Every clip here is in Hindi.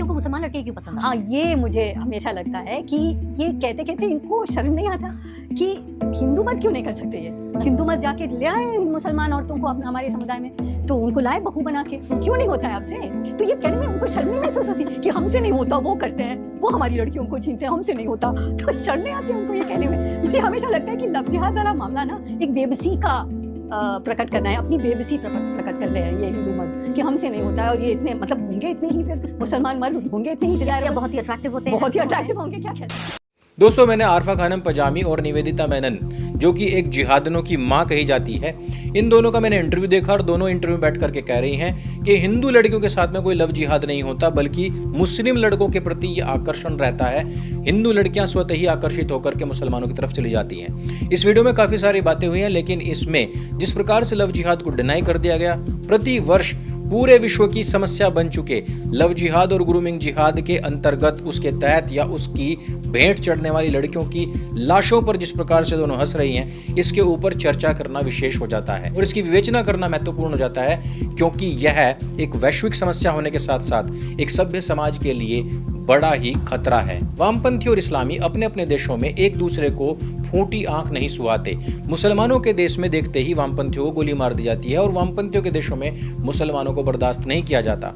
लड़कियों को मुसलमान लड़के क्यों पसंद? हाँ, ये मुझे हमेशा लगता है कि ये कहते कहते इनको शर्म नहीं आता कि हिंदू मत क्यों नहीं कर सकते ये? हिंदू मत जाके ले आए मुसलमान औरतों को अपना हमारे समुदाय में, तो उनको लाए बहू बना के, क्यों नहीं होता है आपसे? तो ये कहने में उनको शर्म नहीं महसूस होती कि हमसे नहीं होता, वो करते हैं, वो हमारी लड़कियों को छीनते हैं, हमसे नहीं होता, तो शर्म नहीं आती उनको ये कहने में। मुझे हमेशा लगता है कि लव जिहाद वाला मामला ना एक बेबसी का प्रकट करना है, अपनी बेबसी प्रकट कर रहे हैं ये हिंदू मर्द कि हमसे नहीं होता है, और ये इतने मतलब होंगे इतने ही, फिर मुसलमान मर्द होंगे इतने ही डिजायर, बहुत ही अट्रैक्टिव होते हैं, बहुत ही अट्रैक्टिव होंगे, क्या कहते हैं। दोस्तों, मैंने आरफा खानम पजामी और निवेदिता मेनन, जो कि एक जिहादनों की मां कही जाती है, इन दोनों का मैंने इंटरव्यू देखा और दोनों इंटरव्यू बैठ करके कह रही हैं कि हिंदू लड़कियों के साथ में कोई लव जिहाद नहीं होता, बल्कि मुस्लिम लड़कों के प्रति ये आकर्षण रहता है। हिंदू लड़कियां स्वतः ही आकर्षित होकर के मुसलमानों की तरफ चली जाती हैं। इस वीडियो में काफी सारी बातें हुई हैं, लेकिन इसमें जिस प्रकार से लव जिहाद को डिनाई कर दिया गया, प्रति वर्ष पूरे विश्व की समस्या बन चुके लव जिहाद और ग्रूमिंग जिहाद के अंतर्गत, उसके तहत या उसकी भेंट चढ़ने वाली लड़कियों की लाशों पर जिस प्रकार से दोनों हंस रही हैं, इसके ऊपर चर्चा करना विशेष हो जाता है और इसकी विवेचना करना महत्वपूर्ण हो जाता है, क्योंकि यह एक वैश्विक समस्या होने के साथ साथ एक सभ्य समाज के लिए बड़ा ही खतरा है। वामपंथी और इस्लामी अपने अपने देशों में एक दूसरे को फूटी आंख नहीं सुहाते। मुसलमानों के देश में देखते ही वामपंथियों को गोली मार दी जाती है और वामपंथियों के देशों में मुसलमानों को बर्दाश्त नहीं किया जाता।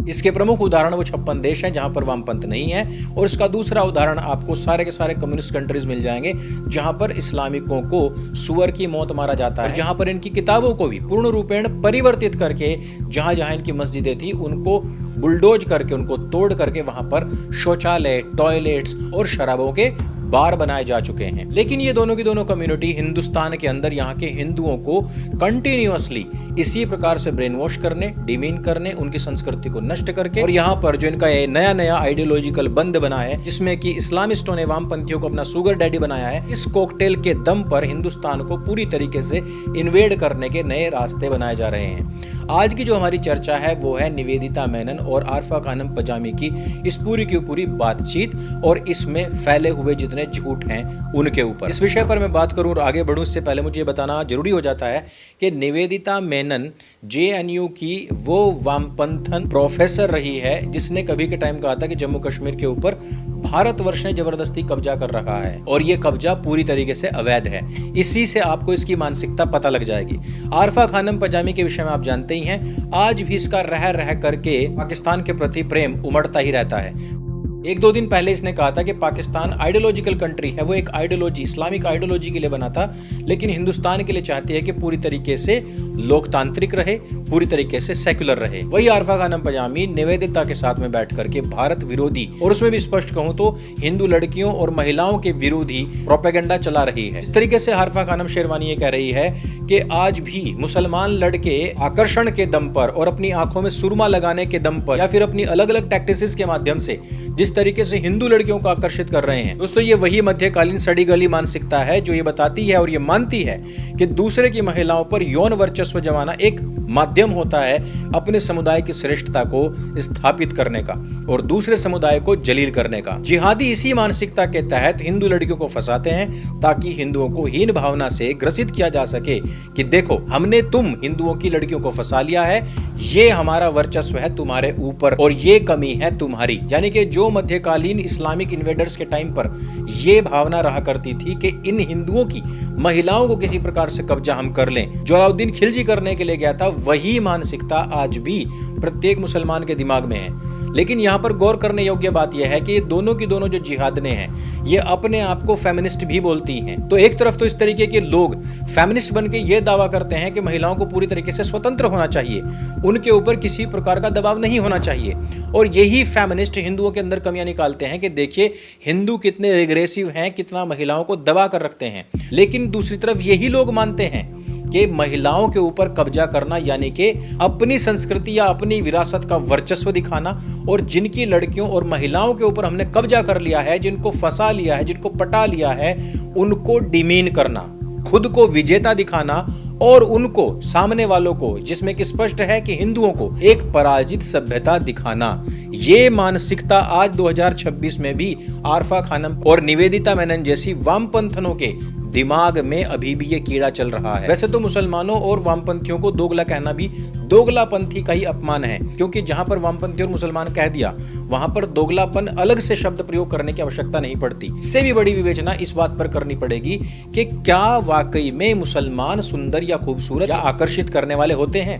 इसके प्रमुख उदाहरण वो 56 देश हैं जहां पर वामपंथ नहीं है, और इसका दूसरा उदाहरण आपको सारे के सारे कम्युनिस्ट कंट्रीज मिल जाएंगे जहां पर इस्लामिकों को सुअर की मौत मारा जाता है, जहां पर इनकी किताबों को भी पूर्ण रूपेण परिवर्तित करके जहां जहां इनकी मस्जिदें थी उनको बुलडोज करके, उनको तोड़ करके वहां पर शौचालय, टॉयलेट्स और शराबों के बार बनाए जा चुके हैं। लेकिन ये दोनों की दोनों कम्युनिटी हिंदुस्तान के अंदर यहाँ के हिंदुओं को कंटिन्यूअसली इसी प्रकार से ब्रेन वॉश करने, डिमीन करने, उनकी संस्कृति को नष्ट करके, और यहाँ पर जो इनका नया नया आइडियोलॉजिकल बंद बना है, जिसमें कि इस्लामिस्टों ने वामपंथियों को अपना सुगर डैडी बनाया है, इस कॉकटेल के दम पर हिंदुस्तान को पूरी तरीके से इन्वेड करने के नए रास्ते बनाए जा रहे हैं। आज की जो हमारी चर्चा है वो है निवेदिता मेनन और आरफा खानम पजामी की इस पूरी की पूरी बातचीत और इसमें फैले हुए जितने झूठ हैं उनके ऊपर। इस विषय पर मैं बात करूं और आगे बढ़ूं, इससे पहले मुझे बताना जरूरी हो जाता है कि निवेदिता मेनन जेएनयू की वो वामपंथन प्रोफेसर रही है जिसने कभी के टाइम कहा था कि जम्मू कश्मीर के ऊपर भारतवर्ष ने जबरदस्ती कब्जा कर रखा है, और ये कब्जा पूरी तरीके से अवैध है। इसी से आपको इसकी मानसिकता पता लग जाएगी। आरफा खानम पजामी के विषय में आप जानते ही हैं, आज भी इसका रह रह करके पाकिस्तान के प्रति प्रेम उमड़ता ही रहता है। एक दो दिन पहले इसने कहा था कि पाकिस्तान आइडियोलॉजिकल कंट्री है, वो एक आइडियोलॉजी, इस्लामिक आइडियोलॉजी के लिए बना था, लेकिन हिंदुस्तान के लिए चाहती है कि पूरी तरीके से लोकतांत्रिक रहे, पूरी तरीके से सेक्युलर रहे। वही आरफा खानम पजामी निवेदिता के साथ में बैठ करके भारत विरोधी, और उसमें भी स्पष्ट कहूं तो हिंदू लड़कियों और महिलाओं के विरोधी प्रोपेगेंडा चला रही है। इस तरीके से आरफा खानम शेरवानी ये कह रही है कि आज भी मुसलमान लड़के आकर्षण के दम पर और अपनी आंखों में सुरमा लगाने के दम पर, या फिर अपनी अलग अलग टैक्टिक्स के माध्यम से जिस तरीके से हिंदू लड़कियों को आकर्षित कर रहे हैं। दोस्तों, ये वही मध्यकालीन सड़ी गली मानसिकता है जो ये बताती है और ये मानती है कि दूसरे की महिलाओं पर यौन वर्चस्व जमाना एक माध्यम होता है अपने समुदाय की श्रेष्ठता को स्थापित करने का और दूसरे समुदाय को जलील करने का। जिहादी इसी मानसिकता के तहत हिंदू लड़कियों को फंसाते हैं ताकि हिंदुओं को हीन भावना से ग्रसित किया जा सके कि देखो, हमने तुम हिंदुओं की लड़कियों को फंसा लिया है, ये हमारा वर्चस्व है तुम्हारे ऊपर और ये कमी है तुम्हारी। यानी कि जो मध्यकालीन इस्लामिक इन्वेडर्स के टाइम पर यह भावना रहा करती थी कि इन हिंदुओं की महिलाओं को किसी प्रकार से कब्जा हम कर लें, जलाउद्दीन खिलजी करने के लिए गया था, वही मानसिकता आज भी प्रत्येक मुसलमान के दिमाग में है। लेकिन यहां पर गौर करने योग्य बात यह है कि ये दोनों की दोनों जो जिहादने हैं, ये अपने आप को फेमिनिस्ट भी बोलती हैं। तो एक तरफ तो इस तरीके के लोग फेमिनिस्ट बनके ये दावा करते हैं कि महिलाओं को पूरी तरीके से स्वतंत्र होना चाहिए, उनके ऊपर किसी प्रकार का दबाव नहीं होना चाहिए, और यही फेमिनिस्ट हिंदुओं के अंदर कमियां निकालते हैं कि देखिए हिंदू कितने रिग्रेसिव हैं, कितना महिलाओं को दबा कर रखते हैं। लेकिन दूसरी तरफ यही लोग मानते हैं कि महिलाओं के ऊपर कब्जा करना यानी कि अपनी संस्कृति या अपनी विरासत का वर्चस्व दिखाना, और जिनकी लड़कियों और महिलाओं के ऊपर हमने कब्जा कर लिया है, जिनको फंसा लिया है, जिनको पटा लिया है, उनको डिमीन करना, खुद को विजेता दिखाना और उनको सामने वालों को, जिसमें कि स्पष्ट है कि हिंदुओं को, एक पराजित सभ्यता दिखाना। ये मानसिकता आज 2026 में भी आरफा खानम और निवेदिता मेनन जैसी वामपंथनों के दिमाग में अभी भी ये कीड़ा चल रहा है। वैसे तो मुसलमानों और वामपंथियों को दोगला कहना भी दोगलापंथी का ही अपमान है, क्योंकि जहां पर वामपंथी और मुसलमान कह दिया वहां पर दोगलापन अलग से शब्द प्रयोग करने की आवश्यकता नहीं पड़ती। इससे भी बड़ी विवेचना इस बात पर करनी पड़ेगी कि क्या वाकई में मुसलमान सुंदर या खूबसूरत या आकर्षित करने वाले होते हैं।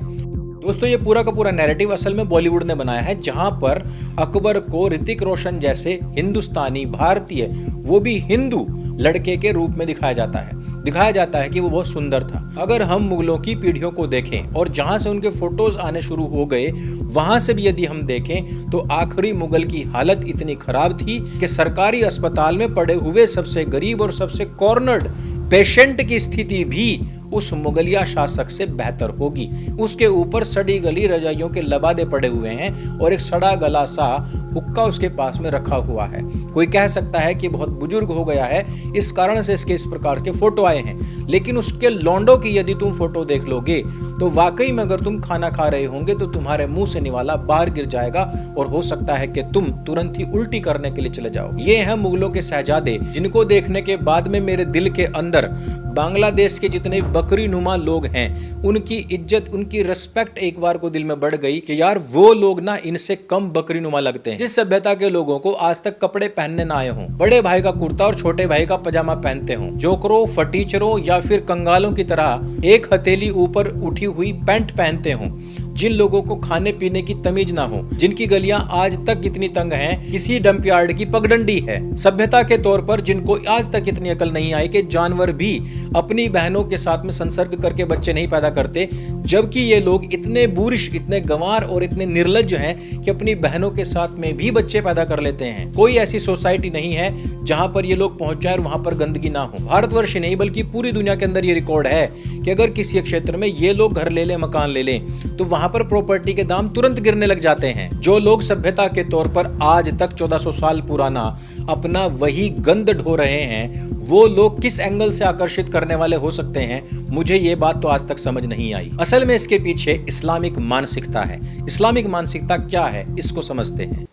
दोस्तों, ये पूरा का पूरा नैरेटिव असल में बॉलीवुड ने बनाया है, जहां पर अकबर को ऋतिक रोशन जैसे हिंदुस्तानी भारतीय, वो भी हिंदू लड़के के रूप में दिखाया जाता है कि वो बहुत सुंदर था। अगर हम मुगलों की पीढ़ियों को देखें और जहां से उनके फोटोज आने शुरू हो गए वहां से भी यदि हम देखें तो आखिरी मुगल की हालत इतनी खराब थी कि सरकारी अस्पताल में पड़े हुए सबसे गरीब और सबसे कॉर्नर्ड पेशेंट की स्थिति भी उस मुगलिया शासक से बेहतर होगी। उसके ऊपर सड़ी गली रजाइयों के लबादे पड़े हुए हैं और एक सड़ा गला सा हुक्का उसके पास में रखा हुआ है। कोई कह सकता है कि बहुत बुजुर्ग हो गया है, इस कारण से इसके इस प्रकार के फोटो आए हैं, लेकिन उसके लौंडों की यदि तुम फोटो देख लोगे तो वाकई में अगर तुम खाना खा रहे होंगे तो तुम्हारे मुंह से निवाला बाहर गिर जाएगा और हो सकता है कि तुम तुरंत ही उल्टी करने के लिए चले जाओ। ये हैं मुगलों के शहजादे, जिनको देखने के बाद में मेरे दिल के अंदर बांग्लादेश के जितने बकरी नुमा लोग हैं उनकी इज्जत, उनकी रिस्पेक्ट एक बार को दिल में बढ़ गई कि यार वो लोग ना इनसे कम बकरी नुमा लगते हैं। जिस सभ्यता के लोगों को आज तक कपड़े पहनने ना आए हों, बड़े भाई का कुर्ता और छोटे भाई का पजामा पहनते हों, जोकरों, फटीचरों या फिर कंगालों की तरह एक हथेली ऊपर उठी हुई पैंट पहनते हों, जिन लोगों को खाने पीने की तमीज ना हो, जिनकी गलियां आज तक इतनी तंग हैं किसी डंपयार्ड की पगडंडी है। सभ्यता के तौर पर जिनको आज तक इतनी अकल नहीं आई कि जानवर भी अपनी बहनों के साथ में संसर्ग करके बच्चे नहीं पैदा करते, जबकि ये लोग इतने बूरिश, इतने गंवार और इतने निर्लज्ज हैं कि अपनी बहनों के साथ में भी बच्चे पैदा कर लेते हैं। कोई ऐसी सोसाइटी नहीं है जहां पर ये लोग पहुंच जाए और वहां पर गंदगी ना हो। भारतवर्ष नहीं बल्कि पूरी दुनिया के अंदर ये रिकॉर्ड है कि अगर किसी क्षेत्र में ये लोग घर ले लें, मकान ले लें, तो वहां पर प्रॉपर्टी के दाम तुरंत गिरने लग जाते हैं। जो लोग सभ्यता के तौर पर आज तक 1400 साल पुराना अपना वही गंद ढो रहे हैं, वो लोग किस एंगल से आकर्षित करने वाले हो सकते हैं, मुझे ये बात तो आज तक समझ नहीं आई। असल में इसके पीछे इस्लामिक मानसिकता है। इस्लामिक मानसिकता क्या है, इसको समझते हैं।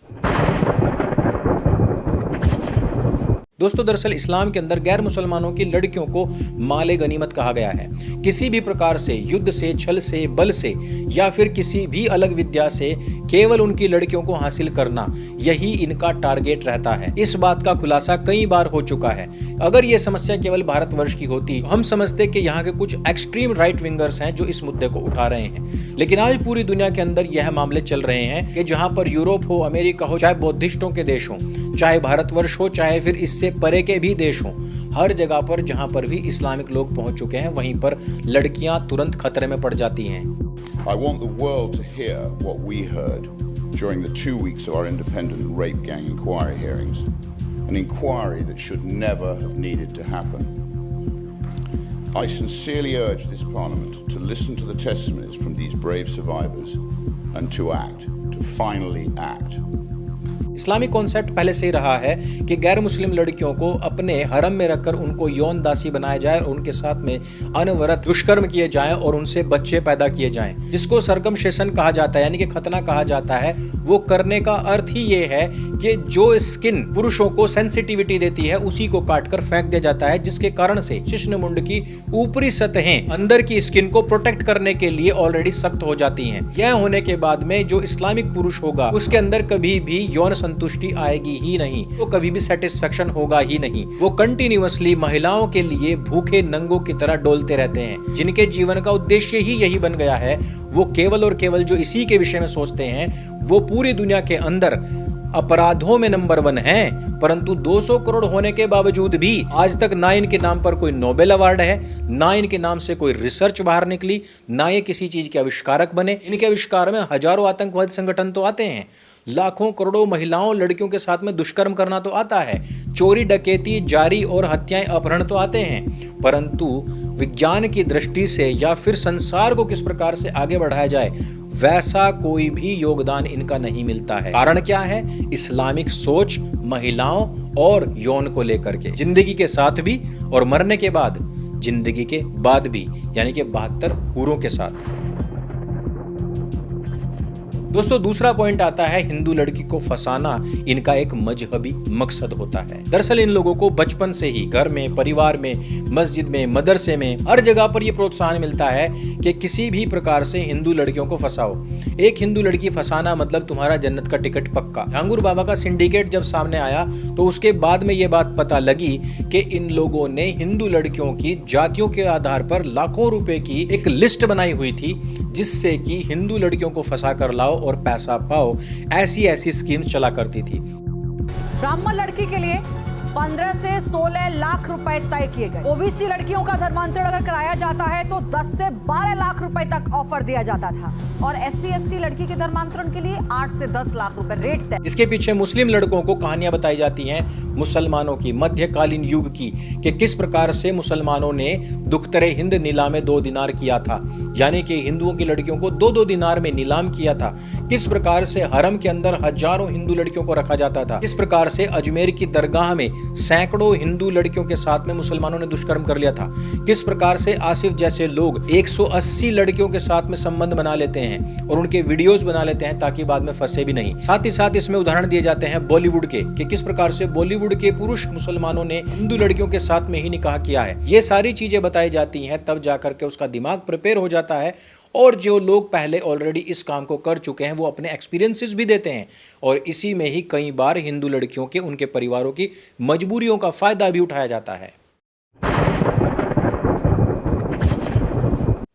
दोस्तों, दरअसल इस्लाम के अंदर गैर मुसलमानों की लड़कियों को माले गनीमत कहा गया है। किसी भी प्रकार से, युद्ध से, छल से, बल से या फिर किसी भी अलग विद्या से केवल उनकी लड़कियों को हासिल करना, यही इनका टारगेट रहता है। इस बात का खुलासा कई बार हो चुका है। अगर ये समस्या केवल भारतवर्ष की होती तो हम समझते कि यहाँ के कुछ एक्सट्रीम राइट विंगर्स हैं जो इस मुद्दे को उठा रहे हैं, लेकिन आज पूरी दुनिया के अंदर यह मामले चल रहे हैं कि जहाँ पर यूरोप हो, अमेरिका हो, चाहे बौद्धिस्टों के देश हो, चाहे भारतवर्ष हो, चाहे फिर इससे परे के भी देश हों, हर जगह पर जहां पर भी इस्लामिक लोग पहुंच चुके हैं वहीं पर लड़कियां तुरंत खतरे में पड़ जाती हैं। I want the world to hear what we heard during the 2 weeks of our independent rape gang inquiry hearings, an inquiry that should never have needed to happen. I sincerely urge this Parliament to listen to the testimonies from these brave survivors and to act, to finally act. Islamic concept पहले से ही रहा है कि गैर मुस्लिम लड़कियों को अपने हरम में रखकर उनको यौन दासी बनाया जाए और उनके साथ में अनवरत दुष्कर्म किए जाएं और उनसे बच्चे पैदा किए जाएं, जिसको सर्कमसेशन कहा जाता है, यानी कि खतना कहा जाता है। वो करने का अर्थ ही ये है कि जो स्किन पुरुषों को सेंसिटिविटी देती है उसी को काटकर फेंक दिया जाता है, जिसके कारण से शिश्न मुंड की ऊपरी सतहें अंदर की स्किन को प्रोटेक्ट करने के लिए ऑलरेडी सख्त हो जाती हैं। यह होने के बाद में जो इस्लामिक पुरुष होगा उसके अंदर कभी भी यौन संतुष्टि आएगी ही नहीं, तो कभी भी सेटिस्फेक्शन होगा ही नहीं। वो कंटिन्यूअसली महिलाओं के लिए भूखे नंगों की तरह डोलते रहते हैं, जिनके जीवन का उद्देश्य ही यही बन गया है। वो केवल और केवल जो इसी के विषय में सोचते हैं, वो पूरी दुनिया के अंदर अपराधों में नंबर 1 हैं, परंतु 200 करोड़ होने के बावजूद भी आज तक ना इनके नाम पर कोई नोबेल अवार्ड है, ना इनके नाम से कोई रिसर्च बाहर निकली, ना ये किसी चीज के आविष्कारक बने। इनके आविष्कार में हजारों आतंकवादी संगठन तो आते हैं, लाखों करोड़ों महिलाओं लड़कियों के साथ में दुष्कर्म करना तो आता है, चोरी डकैती जारी और हत्याएं अपहरण तो आते हैं, परंतु विज्ञान की दृष्टि से या फिर संसार को किस प्रकार से आगे बढ़ाया जाए वैसा कोई भी योगदान इनका नहीं मिलता है। कारण क्या है? इस्लामिक सोच महिलाओं और यौन को लेकर के, जिंदगी के साथ भी और मरने के बाद, जिंदगी के बाद भी, यानी कि 72 हूरों के साथ। दोस्तों दूसरा पॉइंट आता है हिंदू लड़की को फंसाना इनका एक मजहबी मकसद होता है। दरअसल इन लोगों को बचपन से ही घर में, परिवार में, मस्जिद में, मदरसे में, हर जगह पर यह प्रोत्साहन मिलता है कि किसी भी प्रकार से हिंदू लड़कियों को फंसाओ। एक हिंदू लड़की फंसाना मतलब तुम्हारा जन्नत का टिकट पक्का। झांगुर बाबा का सिंडिकेट जब सामने आया तो उसके बाद में यह बात पता लगी कि इन लोगों ने हिंदू लड़कियों की जातियों के आधार पर लाखों रुपए की एक लिस्ट बनाई हुई थी, जिससे कि हिंदू लड़कियों को फंसा कर लाओ और पैसा पाओ, ऐसी स्कीम चला करती थी। ब्राह्मण लड़की के लिए 15 से 16 लाख रुपए तय किए गए। ओबीसी लड़कियों का धर्मांतरण अगर कराया जाता है तो 10 से 12 लाख रुपए तक ऑफर दिया जाता था और SC/ST लड़की के धर्मांतरण के लिए 8 से 10 लाख रुपए रेट तय। इसके पीछे मुस्लिम लड़कों को कहानियां बताई जाती हैं मुसलमानों की, मध्यकालीन युग की, कि किस प्रकार से मुसलमानों ने दुख्तरे हिंद नीलाम 2 दिनार किया था, यानी कि हिंदुओं की लड़कियों को 2-2 दिनार में नीलाम किया था। किस प्रकार से हरम के अंदर हजारों हिंदू लड़कियों को रखा जाता था। किस प्रकार से अजमेर की दरगाह में सैकड़ों हिंदू लड़कियों के साथ में मुसलमानों ने दुष्कर्म कर लिया था। किस प्रकार से आसिफ जैसे लोग 180 लड़कियों के साथ में संबंध बना लेते हैं और उनके वीडियोस बना लेते हैं ताकि बाद में फंसे भी नहीं। साथ ही साथ इसमें उदाहरण दिए जाते हैं बॉलीवुड के, कि किस प्रकार से बॉलीवुड के पुरुष मुसलमानों ने हिंदू लड़कियों के साथ में ही निकाह किया है। ये सारी चीजें बताई जाती हैं, तब जाकर के उसका दिमाग प्रिपेयर हो जाता है और जो लोग पहले ऑलरेडी इस काम को कर चुके हैं वो अपने एक्सपीरियंसेस भी देते हैं और इसी में ही कई बार हिंदू लड़कियों के, उनके परिवारों की मजबूरियों का फायदा भी उठाया जाता है।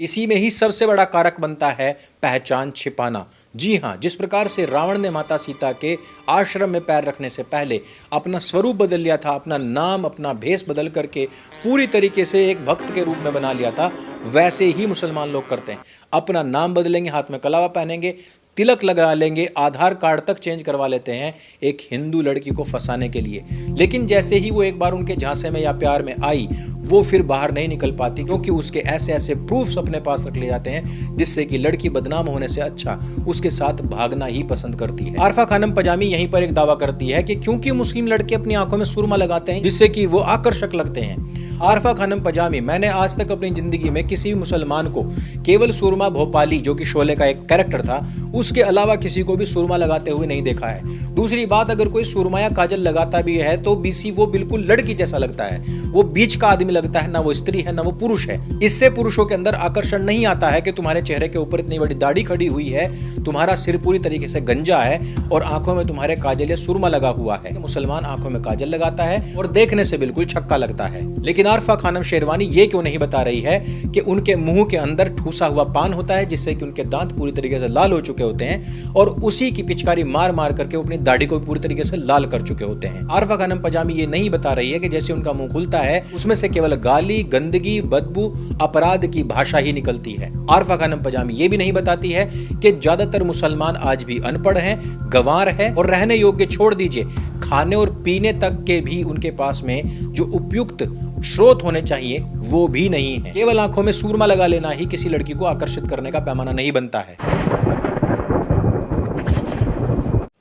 इसी में ही सबसे बड़ा कारक बनता है पहचान छिपाना। जी हाँ, जिस प्रकार से रावण ने माता सीता के आश्रम में पैर रखने से पहले अपना स्वरूप बदल लिया था, अपना नाम, अपना भेष बदल करके पूरी तरीके से एक भक्त के रूप में बना लिया था, वैसे ही मुसलमान लोग करते हैं। अपना नाम बदलेंगे, हाथ में कलावा पहनेंगे, तिलक लगा लेंगे, आधार कार्ड तक चेंज करवा लेते हैं एक हिंदू लड़की को फंसाने के लिए। लेकिन जैसे ही वो एक बार उनके झांसे में या प्यार में आई, वो फिर बाहर नहीं निकल पाती, क्योंकि उसके ऐसे प्रूफ्स अपने पास रख ले जाते हैं जिससे कि लड़की बदनाम होने से अच्छा उसके साथ भागना ही पसंद करती है। आरफा खानम पजामी यहीं पर एक दावा करती है कि क्योंकि मुस्लिम लड़के अपनी आंखों में सुरमा लगाते हैं जिससे कि वो आकर्षक लगते हैं। आरफा खानम पजामी, मैंने आज तक अपनी जिंदगी में किसी भी मुसलमान को केवल सुरमा भोपाली, जो कि शोले का एक कैरेक्टर था, उसके अलावा किसी को भी सुरमा लगाते हुए नहीं देखा है। दूसरी बात, अगर कोई सुरमा या काजल लगाता भी है तो बीसी वो बिल्कुल लड़की जैसा लगता है, वो बीच का आदमी लगता है, ना वो स्त्री है ना वो पुरुष है। इससे पुरुषों के अंदर आकर्षण नहीं आता है कि तुम्हारे चेहरे के ऊपर इतनी बड़ी दाढ़ी खड़ी हुई है, तुम्हारा सिर पूरी तरीके से गंजा है और आंखों में तुम्हारे काजल या सुरमा लगा हुआ है। मुसलमान आंखों में काजल लगाता है और देखने से बिल्कुल छक्का लगता है। लेकिन आरफा खानम शेरवानी ये क्यों नहीं बता रही है कि उनके मुंह के अंदर ठूसा हुआ पान होता है जिससे कि उनके दांत पूरी तरीके से लाल हो चुके होते हैं और उसी की पिचकारी मार मार करके अपनी दाढ़ी को पूरी तरीके से लाल कर चुके होते हैं। आरफा खानम पजामी ये नहीं बता रही है कि जैसे उनका मुंह खुलता है उसमें से केवल गाली, गंदगी, बदबू, अपराध की भाषा ही निकलती है। आरफा खानम पजामी ये भी नहीं बताती है कि ज्यादातर मुसलमान आज भी अनपढ़ हैं, गंवार है और रहने योग्य छोड़ दीजिए, खाने और पीने तक के भी उनके पास में जो उपयुक्त स्रोत होने चाहिए वो भी नहीं है। केवल आंखों में सूरमा लगा लेना ही किसी लड़की को आकर्षित करने का पैमाना नहीं बनता है।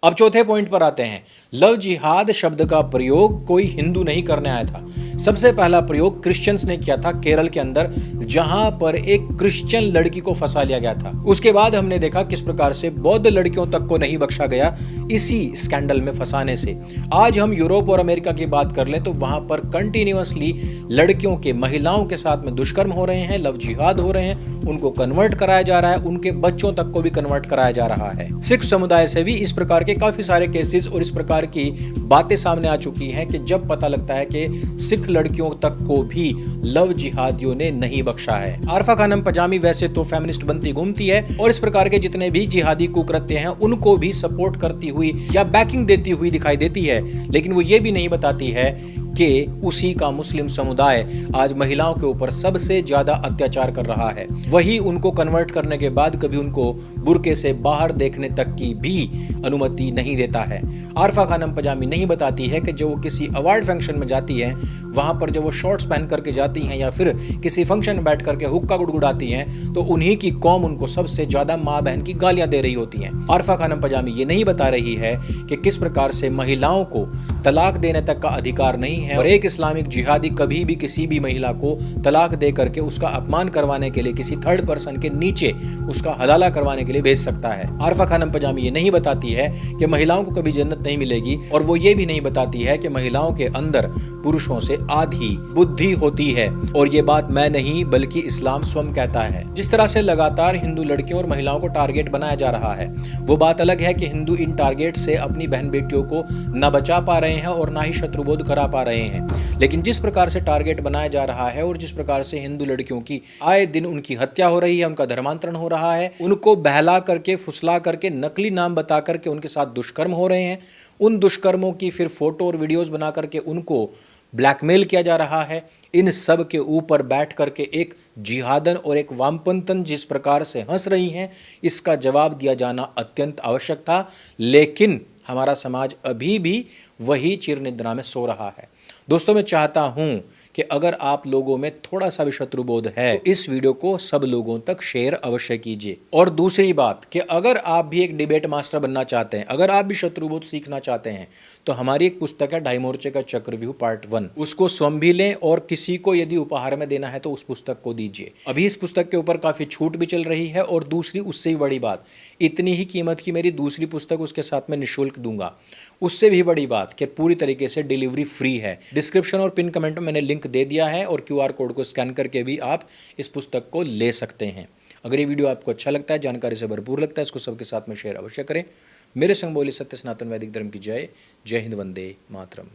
अब चौथे पॉइंट पर आते हैं। लव जिहाद शब्द का प्रयोग कोई हिंदू नहीं करने आया था। सबसे पहला प्रयोग क्रिश्चियंस ने किया था केरल के अंदर, जहां पर एक क्रिश्चियन लड़की को फंसा लिया गया था। उसके बाद हमने देखा किस प्रकार से बौद्ध लड़कियों तक को नहीं बख्शा गया इसी स्कैंडल में फंसाने से। आज हम यूरोप और अमेरिका की बात कर लें तो वहां पर कंटिन्यूअसली लड़कियों के, महिलाओं के साथ में दुष्कर्म हो रहे हैं, लव जिहाद हो रहे हैं, उनको कन्वर्ट कराया जा रहा है, उनके बच्चों तक को भी कन्वर्ट कराया जा रहा है। सिख समुदाय से भी इस प्रकार के काफी सारे केसेस और इस प्रकार की बातें सामने आ चुकी हैं कि जब पता लगता है कि सिख लड़कियों तक को भी लव जिहादियों ने नहीं बख्शा है। आरफा खानम पजामी वैसे तो फेमिनिस्ट बनती घूमती है और इस प्रकार के जितने भी जिहादी कुकृत्य हैं उनको भी सपोर्ट करती हुई या बैकिंग देती हुई दिखाई देती है, लेकिन वो ये भी नहीं बताती है कि उसी का मुस्लिम समुदाय आज महिलाओं के ऊपर सबसे ज्यादा अत्याचार कर रहा है। वही उनको कन्वर्ट करने के बाद कभी उनको बुर्के से बाहर देखने तक की भी अनुमति नहीं देता है। आरफा खानम पजामी नहीं बताती है कि जब वो किसी अवार्ड फंक्शन में जाती है, वहां पर जब वो शॉर्ट्स पहन करके जाती हैं या फिर किसी फंक्शन में बैठ करके हुक्का गुड़गुड़ाती हैं, तो उन्हीं की कौम उनको सबसे ज्यादा माँ बहन की गालियां दे रही होती हैं। आरफा खानम पजामी ये नहीं बता रही है कि किस प्रकार से महिलाओं को तलाक देने तक का अधिकार नहीं है हैं और एक इस्लामिक जिहादी कभी भी किसी भी महिला को तलाक दे करके उसका अपमान करवाने के लिए किसी थर्ड पर्सन के नीचे उसका हलाला करवाने के लिए भेज सकता है। आरफा खानम पजामी ये नहीं बताती है कि महिलाओं को कभी जन्नत नहीं मिलेगी, और वो ये भी नहीं बताती है कि महिलाओं के अंदर पुरुषों से आधी बुद्धि होती है। और ये बात मैं नहीं बल्कि इस्लाम स्वयं कहता है। जिस तरह से लगातार हिंदू लड़कियों और महिलाओं को टारगेट बनाया जा रहा है, वो बात अलग है कि हिंदू इन टारगेट से अपनी बहन बेटियों को न बचा पा रहे हैं और ना ही शत्रुबोध करा पा रहे हैं। लेकिन जिस प्रकार से टारगेट बनाया जा रहा है और जिस प्रकार से हिंदू लड़कियों की आए दिन उनकी हत्या हो रही है, उनका धर्मांतरण हो रहा है, उनको बहला करके फुसला करके नकली नाम बता करके उनके साथ दुष्कर्म हो रहे हैं, उन दुष्कर्मों की फिर फोटो और वीडियोस बना करके उनको ब्लैकमेल किया जा रहा है। इन सब के ऊपर बैठ करके एक जिहादन और एक वामपंथन जिस प्रकार से हंस रही हैं, इसका जवाब दिया जाना अत्यंत आवश्यक था। लेकिन हमारा समाज अभी भी वही चिर निद्रा में सो रहा है। दोस्तों, मैं चाहता हूं कि अगर आप लोगों में थोड़ा सा भी शत्रुबोध है तो इस वीडियो को सब लोगों तक शेयर अवश्य कीजिए। और दूसरी बात कि अगर आप भी एक डिबेट मास्टर बनना चाहते हैं, अगर आप भी शत्रुबोध सीखना चाहते हैं, तो हमारी एक पुस्तक है ढाई मोर्चे का चक्रव्यूह पार्ट 1, उसको स्वयं भी लें और किसी को यदि उपहार में देना है तो उस पुस्तक को दीजिए। अभी इस पुस्तक के ऊपर काफी छूट भी चल रही है, और दूसरी उससे भी बड़ी बात, इतनी ही कीमत की मेरी दूसरी पुस्तक उसके साथ में निःशुल्क दूंगा। उससे भी बड़ी बात कि पूरी तरीके से डिलीवरी फ्री है। डिस्क्रिप्शन और पिन कमेंट में मैंने लिंक दे दिया है, और QR कोड को स्कैन करके भी आप इस पुस्तक को ले सकते हैं। अगर ये वीडियो आपको अच्छा लगता है, जानकारी से भरपूर लगता है, इसको सबके साथ में शेयर अवश्य करें। मेरे संग बोली सत्य सनातन वैदिक धर्म की जय। जय हिंद, वंदे मातरम।